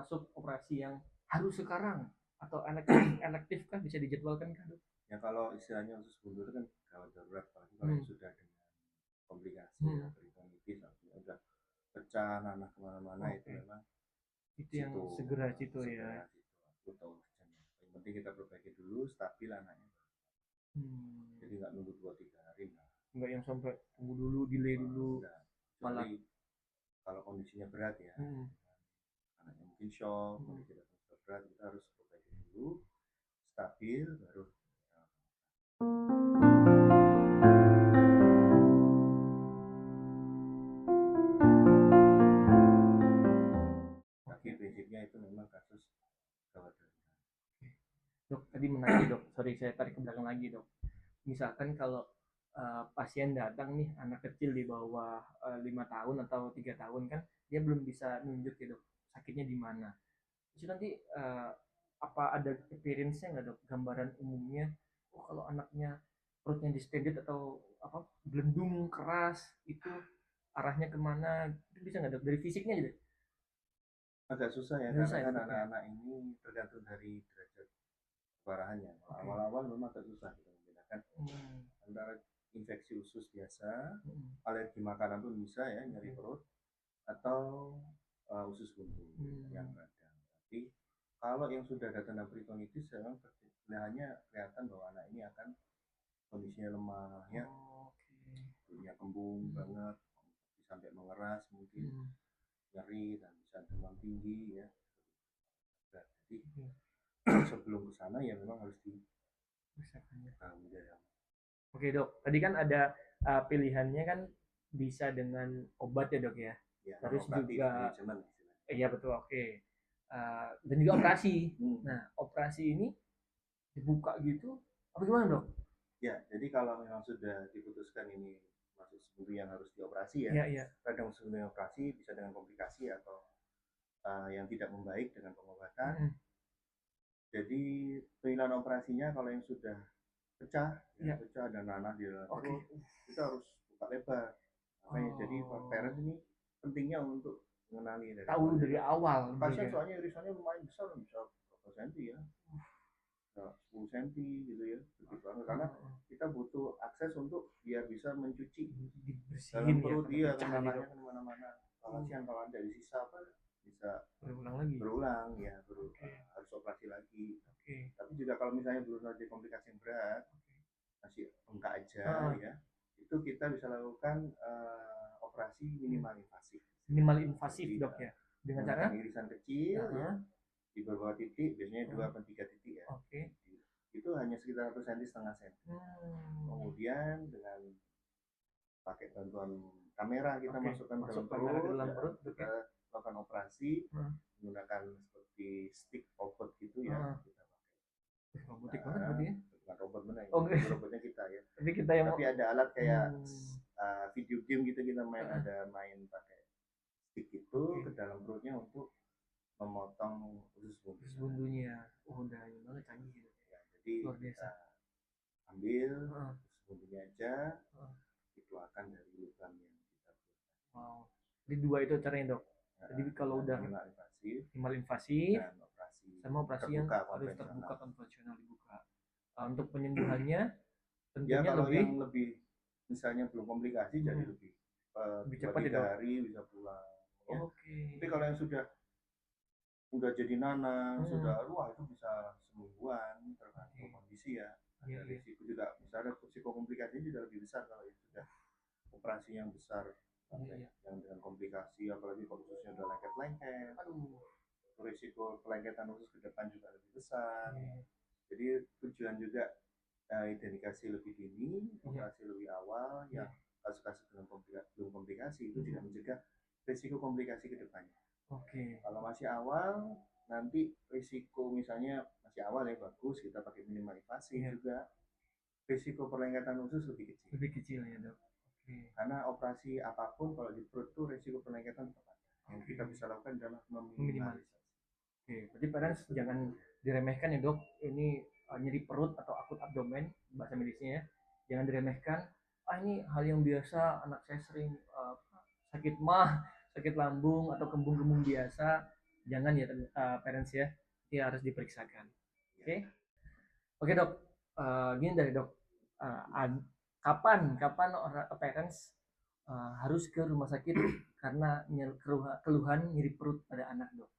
termasuk operasi yang harus sekarang atau elektif kah, bisa dijadwalkan kah dok? Ya kalau istilahnya usus buntu itu kan gawat darurat, apalagi kalau yang sudah dengan komplikasi ya, peritonitis artinya udah pecah nanah kemana-mana, itu memang Itu yang situ segera situ ya. segera situ aku tahu urgentnya. Yang penting kita perbaiki dulu, stabil anaknya. Jadi nggak nunggu 2-3 hari lah. Nggak yang sampai tunggu dulu, delay dulu. Enggak. Kecuali kalau kondisinya berat ya, anaknya mungkin shock, kondisi datang berat, kita harus perbaiki dulu, stabil, baru tapi prinsipnya itu memang kasus gawat darurat. Dok, tadi menarik dok, sorry saya tarik ke belakang lagi dok. Misalkan kalau pasien datang nih, anak kecil di bawah 5 tahun atau 3 tahun kan, dia belum bisa nunjuk ya dok, sakitnya di mana. Terus nanti apa ada appearance-nya nggak dok, gambaran umumnya, oh kalau anaknya perutnya distended atau apa belendung keras itu arahnya kemana, itu bisa nggak dok dari fisiknya aja deh? Agak susah ya, Nggak karena bisa ya kan dok ya? anak-anak ini tergantung dari derajat keparahannya. Awal-awal memang agak susah kita membedakan antara infeksi usus biasa, alergi makanan pun bisa ya, nyeri perut, atau usus buntu yang radang. Tapi kalau yang sudah ada tanda peritonitis, memang perlahannya kelihatan bahwa anak ini akan kondisinya lemah ya, punya kembung banget, sampai mengeras mungkin, nyeri dan bisa demam tinggi ya. Jadi sebelum ke sana ya memang harus di Oke dok, tadi kan ada pilihannya kan bisa dengan obat ya dok ya, ya terus juga manajemen. iya betul, oke. Dan juga operasi. Nah operasi ini dibuka gitu apa gimana dok? Ya, jadi kalau memang sudah diputuskan ini masuk buntu yang harus dioperasi ya, kadang sebelum operasi bisa dengan komplikasi atau yang tidak membaik dengan pengobatan. Jadi pilihan operasinya kalau yang sudah pecah, pecah dan nanah di dalam perut, itu harus buka lebar. Makanya jadi parent ini pentingnya untuk mengenali dari awal. Pasien soalnya irisannya lumayan besar, bisa berapa senti ya, 10 cm gitu ya, gede banget, karena kita butuh akses untuk biar bisa mencuci dalam perut dia, kan nanahnya kan mana-mana. Kasihan kalau ada di sisa apa bisa berulang ya, harus operasi lagi. Tapi juga kalau misalnya belum ada komplikasi yang berat, masih bengkak aja ya, itu kita bisa lakukan operasi minimal invasif Dok ya, dengan cara irisan kecil ya, di beberapa titik, biasanya 2-3 titik ya. Itu hanya sekitar 1,5 cm. Kemudian dengan pakai bantuan kamera kita masukkan ke dalam perut, kita lakukan operasi menggunakan seperti stick robot gitu ya. Kita pakai robotik banget berarti ya, bukan robot benar ya, robotnya kita ya, tapi ada alat kayak video game gitu, kita main pakai stick itu ke dalam perutnya untuk memotong usus buntunya. Udah banget canggih gitu ya. Jadi kita ambil usus buntunya aja, dikeluarkan dari lubang yang kita buat. Jadi dua itu caranya dok. Jadi kalau udah minimal invasif dan operasi sama operasi yang harus terbuka konvensional dibuka. Untuk penyembuhannya tentunya ya, kalau yang lebih misalnya belum komplikasi jadi lebih cepat 2-3 hari bisa pulang ya. Tapi kalau yang sudah jadi nanah, sudah wah itu bisa semingguan, tergantung kondisi ya. Ada risiko juga, misalnya risiko komplikasinya juga lebih besar kalau itu sudah operasi yang besar, yang dengan komplikasi, apalagi kalau ususnya udah lengket-lengket, risiko kelengketan usus ke depan juga lebih besar. Jadi tujuan juga identifikasi lebih dini, operasi lebih awal, yang kasus-kasus dengan belum komplikasi itu tidak mencegah risiko komplikasi ke depannya. Kalau masih awal, nanti risiko misalnya masih awal ya, bagus kita pakai minimal invasif juga, risiko perlengketan usus lebih kecil ya dok. Karena operasi apapun kalau di perut tuh risiko perlengketan tetap ada. Yang kita bisa lakukan adalah meminimalisasi. Berarti parents jangan diremehkan ya dok, ini nyeri perut atau akut abdomen bahasa medisnya ya, jangan diremehkan. Ini hal yang biasa, anak saya sering sakit mah, sakit lambung atau kembung-kembung biasa, jangan ya parents ya, dia harus diperiksakan. Oke. Oke dok. Gini dari dok. Eh, ad- kapan kapan orang parents harus ke rumah sakit karena keluhan nyeri perut pada anak dok?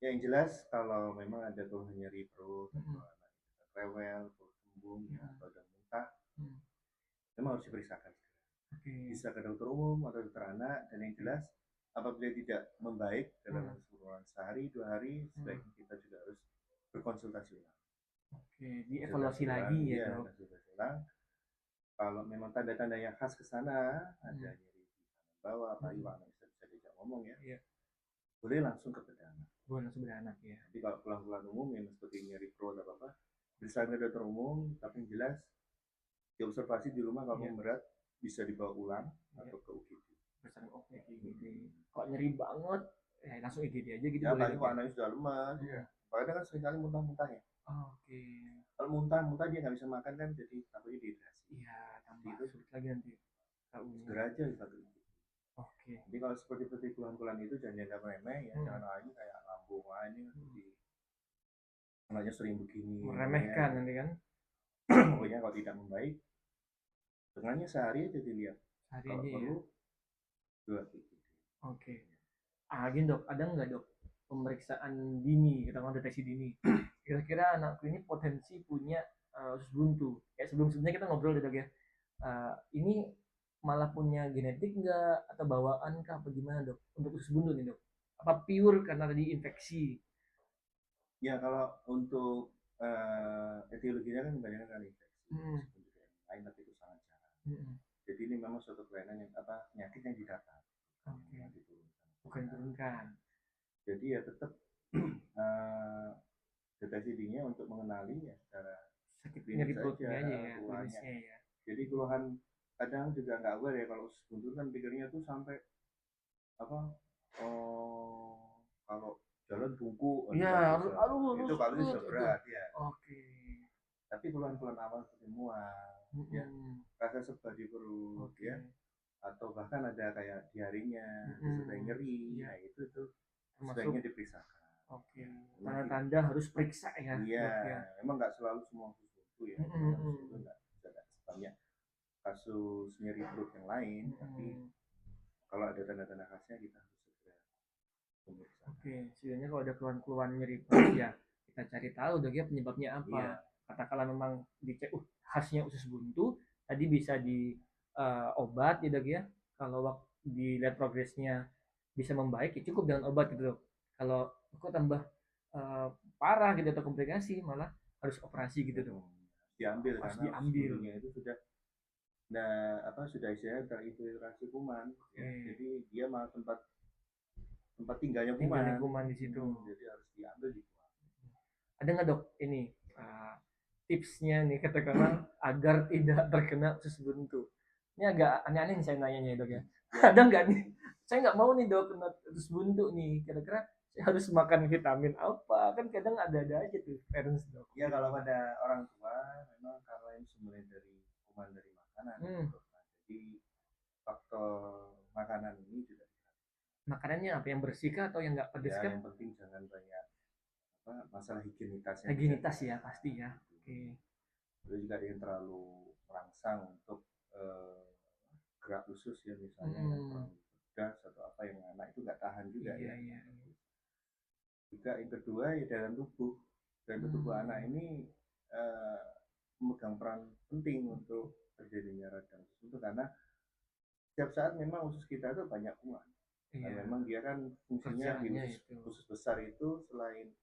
Ya, yang jelas kalau memang ada keluhan nyeri perut, atau anak rewel, perut kembung, atau ada muntah, memang harus diperiksakan. Bisa ke dokter umum atau dokter anak, dan yang jelas apabila tidak membaik dalam keseluruhan sehari 2 hari, sebaiknya kita juga harus berkonsultasi ulang. Dievaluasi lagi ya dok. Konsultasi ulang. Kalau memang tanda-tanda yang khas ke sana, ada nyeri di bawah, apalagi anak bisa diajak ngomong ya, boleh langsung ke bedah anak. Boleh langsung bedah anak ya. Jadi kalau keluhan-keluhan umum yang seperti nyeri perut atau apa, bisa ke dokter umum, tapi yang jelas diobservasi di rumah. Kalau berat bisa dibawa ulang atau ke UGD. Kalau nyeri banget, langsung IGD aja gitu. Ya, apalagi kalau anaknya sudah lemas, padahal kan seringkali muntah-muntahnya. Kalau muntah dia nggak bisa makan kan, jadi takutnya dehidrasi. Iya, tambah sulit lagi nanti. Segera aja bisa ke UGD. Jadi kalau seperti keluhan-keluhan itu jangan dianggap remeh ya, jangan lagi kayak lambung ini seperti anaknya sering begini. Meremehkan nanti kan. Pokoknya kalau tidak membaik, dengannya sehari aja dilihat. Kalau perlu 2 kali. Gini dok, ada nggak dok pemeriksaan dini, kita ngomong deteksi dini, kira-kira anakku ini potensi punya usus buntu? Kayak sebelum-sebelumnya kita ngobrol dok ya, ini malah punya genetik nggak atau bawaan kah, apa gimana dok untuk usus buntu nih dok? Apa pure karena tadi infeksi? Ya, kalau untuk etiologinya kan kebanyakan kan infeksi, lain, tapi itu sangat jarang. Jadi ini memang suatu kelainan yang penyakit yang didapat, bukan diturunkan. Jadi ya tetap deteksi dini untuk mengenali ya secara klinis saja keluhannya. Jadi keluhan kadang juga nggak aware ya, kalau usus buntu kan pikirnya tuh sampai kalau jalan bungkuk, itu kalau itu sudah berat ya. Tapi keluhan-keluhan awal seperti mual, ya, rasa sebal di perut, ya, atau bahkan ada kayak diarinya, disertai nyeri, nah itu sebaiknya diperiksakan. Tanda-tanda harus periksa ya. Iya, memang nggak selalu semua usus buntu ya, nggak sebanyak kasus nyeri perut yang lain, tapi kalau ada tanda-tanda khasnya kita harus segera pemeriksaan. Setidaknya kalau ada keluhan-keluhan nyeri perut ya kita cari tahu dok ya penyebabnya apa. Katakanlah memang dicek khasnya usus buntu, tadi bisa di obat ya dok ya. Kalau dilihat progresnya bisa membaik ya cukup dengan obat gitu dok. Kalau kok tambah parah gitu atau komplikasi malah harus operasi gitu dok. Harus diambil. Itu sudah sudah istilahnya terinfiltrasi kuman, ya. Jadi dia malah tempat tinggalnya kuman di situ. Jadi harus diambil, dibuang. Ada nggak dok ini tipsnya nih katakanlah agar tidak terkena usus buntu? Ini agak aneh-aneh nih saya nanyanya dok ya. Ada nggak nih? Saya nggak mau nih dok kena usus buntu nih. Kira-kira saya harus makan vitamin apa? Kan kadang ada aja tuh parents dok. Ya kalau pada orang tua memang karena ini sumbernya dari kuman dari makanan. Jadi faktor makanan ini juga. Makanannya apa yang bersih kah atau yang nggak pedes kan? Yang penting jangan banyak masalah higienitasnya. Higienitas ya pasti ya. Lalu juga yang terlalu merangsang untuk gerak usus ya, misalnya terlalu pedas atau apa yang anak itu nggak tahan juga ya. Juga yang kedua ya dalam tubuh anak ini memegang peran penting untuk terjadinya radang usus itu, karena setiap saat memang usus kita itu banyak kuman. Nah, memang dia kan fungsinya di usus besar itu selain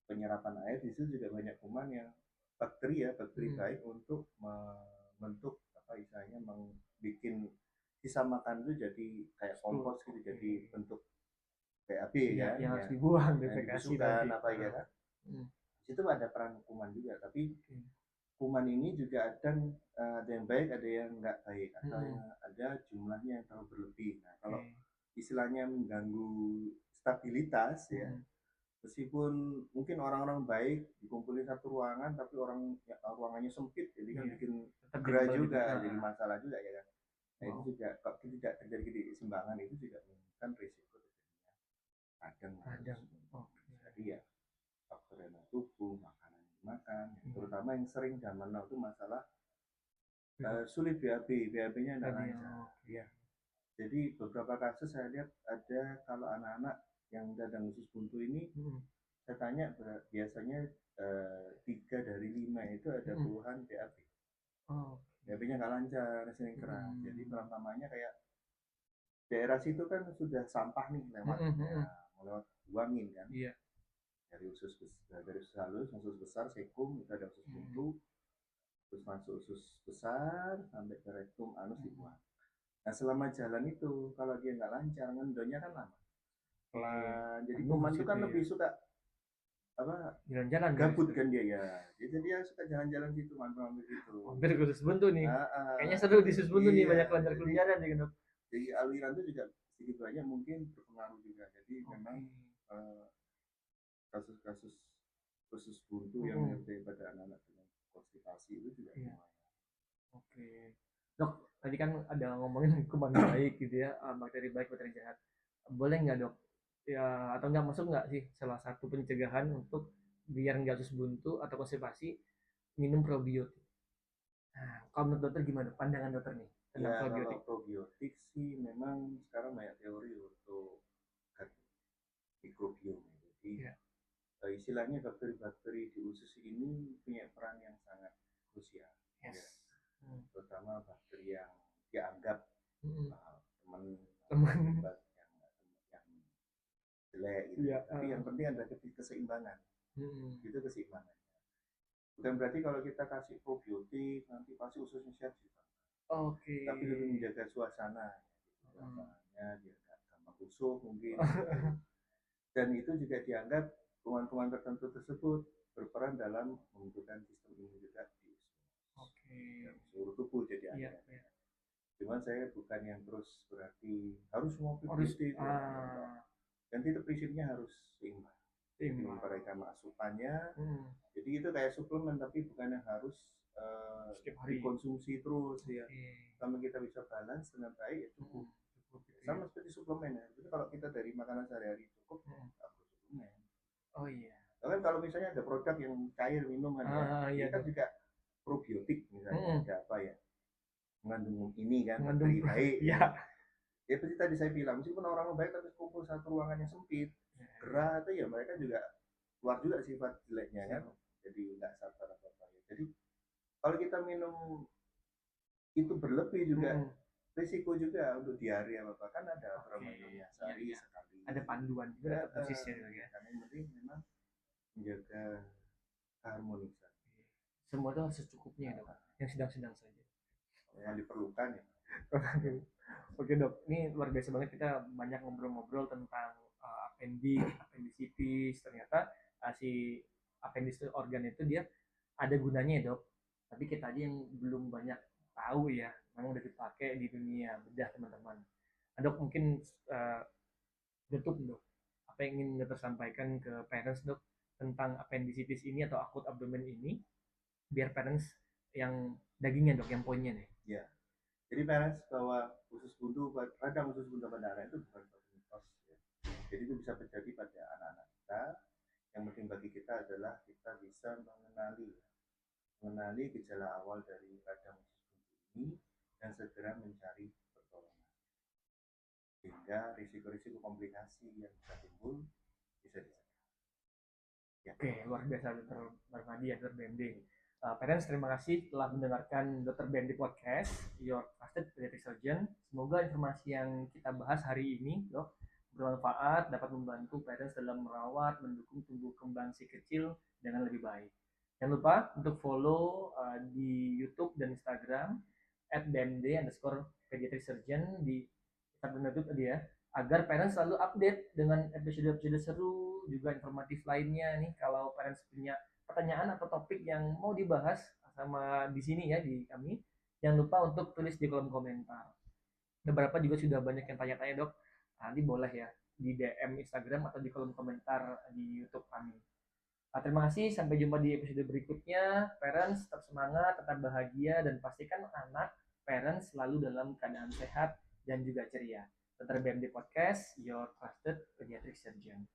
penyerapan air, di situ juga banyak kuman yang bakteri baik untuk membentuk istilahnya membuat sisa makan itu jadi kayak kompos gitu, jadi bentuk BAB kan yang harus dibuang dibusukkan apa ya kan. Di situ ada peran kuman juga, tapi kuman ini juga ada yang baik, ada yang nggak baik, atau yang ada jumlahnya yang terlalu berlebih. Nah, kalau istilahnya mengganggu stabilitas ya, meskipun mungkin orang-orang baik dikumpulin satu ruangan, tapi ruangannya sempit, jadi kan bikin gerah juga, jadi masalah juga ya kan. Nah, itu juga kalau tidak terjadi keseimbangan itu juga menimbulkan risiko radang. Oke. Jadi ya faktor dalam tubuh, makanan yang dimakan, terutama yang sering zaman now itu masalah sulit BAB-nya nggak lancar. Ya. Jadi beberapa kasus saya lihat ada kalau anak-anak yang radang usus buntu ini, saya tanya biasanya 3 dari 5 itu ada keluhan BAB. BAB-nya nggak lancar, sering keras. Jadi perampangannya kayak daerah situ kan sudah sampah nih lewat, lewat buangin kan. Iya. Dari usus halus, usus besar, sekum, itu ada usus buntu, terus masuk usus besar sampai ke rektum, anus dibuang. Nah selama jalan itu kalau dia nggak lancar, ngendonnya kan lama. Pelan. Jadi kuman itu kan lebih suka apa? Jalan-jalan. Gabut kan dia ya. Jadi dia suka jalan-jalan situ, mampir gitu. Hampir ke usus buntu nih. Kayaknya seru di usus buntu nih, banyak kelenjar-kelenjaran ya kan. Jadi aliran itu juga sedikit banyak mungkin berpengaruh juga. Jadi memang kasus-kasus usus buntu yang terjadi pada anak-anak dengan konstipasi itu juga lumayan. Oke. Dok, tadi kan ada ngomongin kuman baik gitu ya, bakteri baik, bakteri jahat. Boleh nggak dok? Ya, atau nggak masuk nggak sih salah satu pencegahan untuk biar nggak usus buntu atau konstipasi minum probiotik? Nah, kalau menurut dokter gimana? Pandangan dokter nih tentang probiotik? Kalau probiotik sih memang sekarang banyak teori untuk mikrobiom. Jadi istilahnya bakteri-bakteri di usus ini punya peran yang sangat krusial. Ya. Terutama bakteri yang dianggap teman yang jelek gitu. Tapi yang penting ada keseimbangan. Itu keseimbangannya. Bukan berarti kalau kita kasih probiotik nanti pasti ususnya sehat juga. Tapi lebih menjaga suasananya dia nggak gampang busuk mungkin. Dan itu juga dianggap kuman-kuman tertentu tersebut berperan dalam membentukkan sistem imun juga di seluruh tubuh jadi ada. Cuman saya bukan yang terus berarti harus semua probiotik. Dan itu prinsipnya harus seimbang. Jadi mereka asupannya. Jadi itu kayak suplemen tapi bukan yang harus dikonsumsi terus ya. Sama kita bisa balance dengan baik ya cukup. Sama seperti suplemen ya. Jadi kalau kita dari makanan sehari-hari cukup nggak perlu suplemen. Kan kalau misalnya ada produk yang cair minum kan kita juga probiotik misalnya ada apa ya mengandung ini kan bakteri baik. Ya seperti tadi saya bilang meskipun orang baik tapi kumpul satu ruangan yang sempit gerah itu ya mereka juga keluar juga sifat jeleknya kan. Jadi nggak sabar apa-apa ya. Jadi kalau kita minum itu berlebih juga risiko juga untuk diare apa kan ada minumnya sehari sekali. Ada panduan juga dosisnya ya. Karena yang penting memang menjaga harmonisasi. Semua itu harus secukupnya dok. Yang sedang-sedang saja. Yang diperlukan ya. Oke dok, ini luar biasa banget kita banyak ngobrol-ngobrol tentang appendicitis. Ternyata si appendicitis organ itu dia ada gunanya ya dok. Tapi kita aja yang belum banyak tahu ya, memang udah dipakai di dunia bedah teman-teman. Dok mungkin tutup dok, apa yang ingin dokter sampaikan ke parents dok tentang appendicitis ini atau akut abdomen ini, biar parents yang dagingnya dok, yang poinnya nih. Ya, jadi parents bahwa usus buntu, radang usus buntu pada anak itu bukan suatu mitos ya. Jadi itu bisa terjadi pada anak-anak kita. Yang penting bagi kita adalah kita bisa mengenali gejala awal dari radang usus buntu ini dan segera mencari pertolongan. Sehingga risiko-risiko komplikasi yang bisa timbul bisa dicegah. Ya. Oke, luar biasa Dr. Barmadi ya, Dr. Bendi. Parents, terima kasih telah mendengarkan Dr. Bendi Podcast, Your Trusted Pediatric Surgeon. Semoga informasi yang kita bahas hari ini, dok, bermanfaat, dapat membantu parents dalam merawat, mendukung tumbuh kembang si kecil dengan lebih baik. Jangan lupa untuk follow di YouTube dan Instagram @bmd_pediatric surgeon di Instagram YouTube tadi ya, agar parents selalu update dengan episode-episode seru juga informatif lainnya nih. Kalau parents punya pertanyaan atau topik yang mau dibahas sama di sini ya di kami, jangan lupa untuk tulis di kolom komentar. Beberapa juga sudah banyak yang tanya-tanya dok, nanti boleh ya di DM Instagram atau di kolom komentar di YouTube kami. Terima kasih, sampai jumpa di episode berikutnya. Parents tetap semangat, tetap bahagia, dan pastikan anak parents selalu dalam keadaan sehat dan juga ceria. Dr. BMD Podcast, your trusted pediatric surgeon.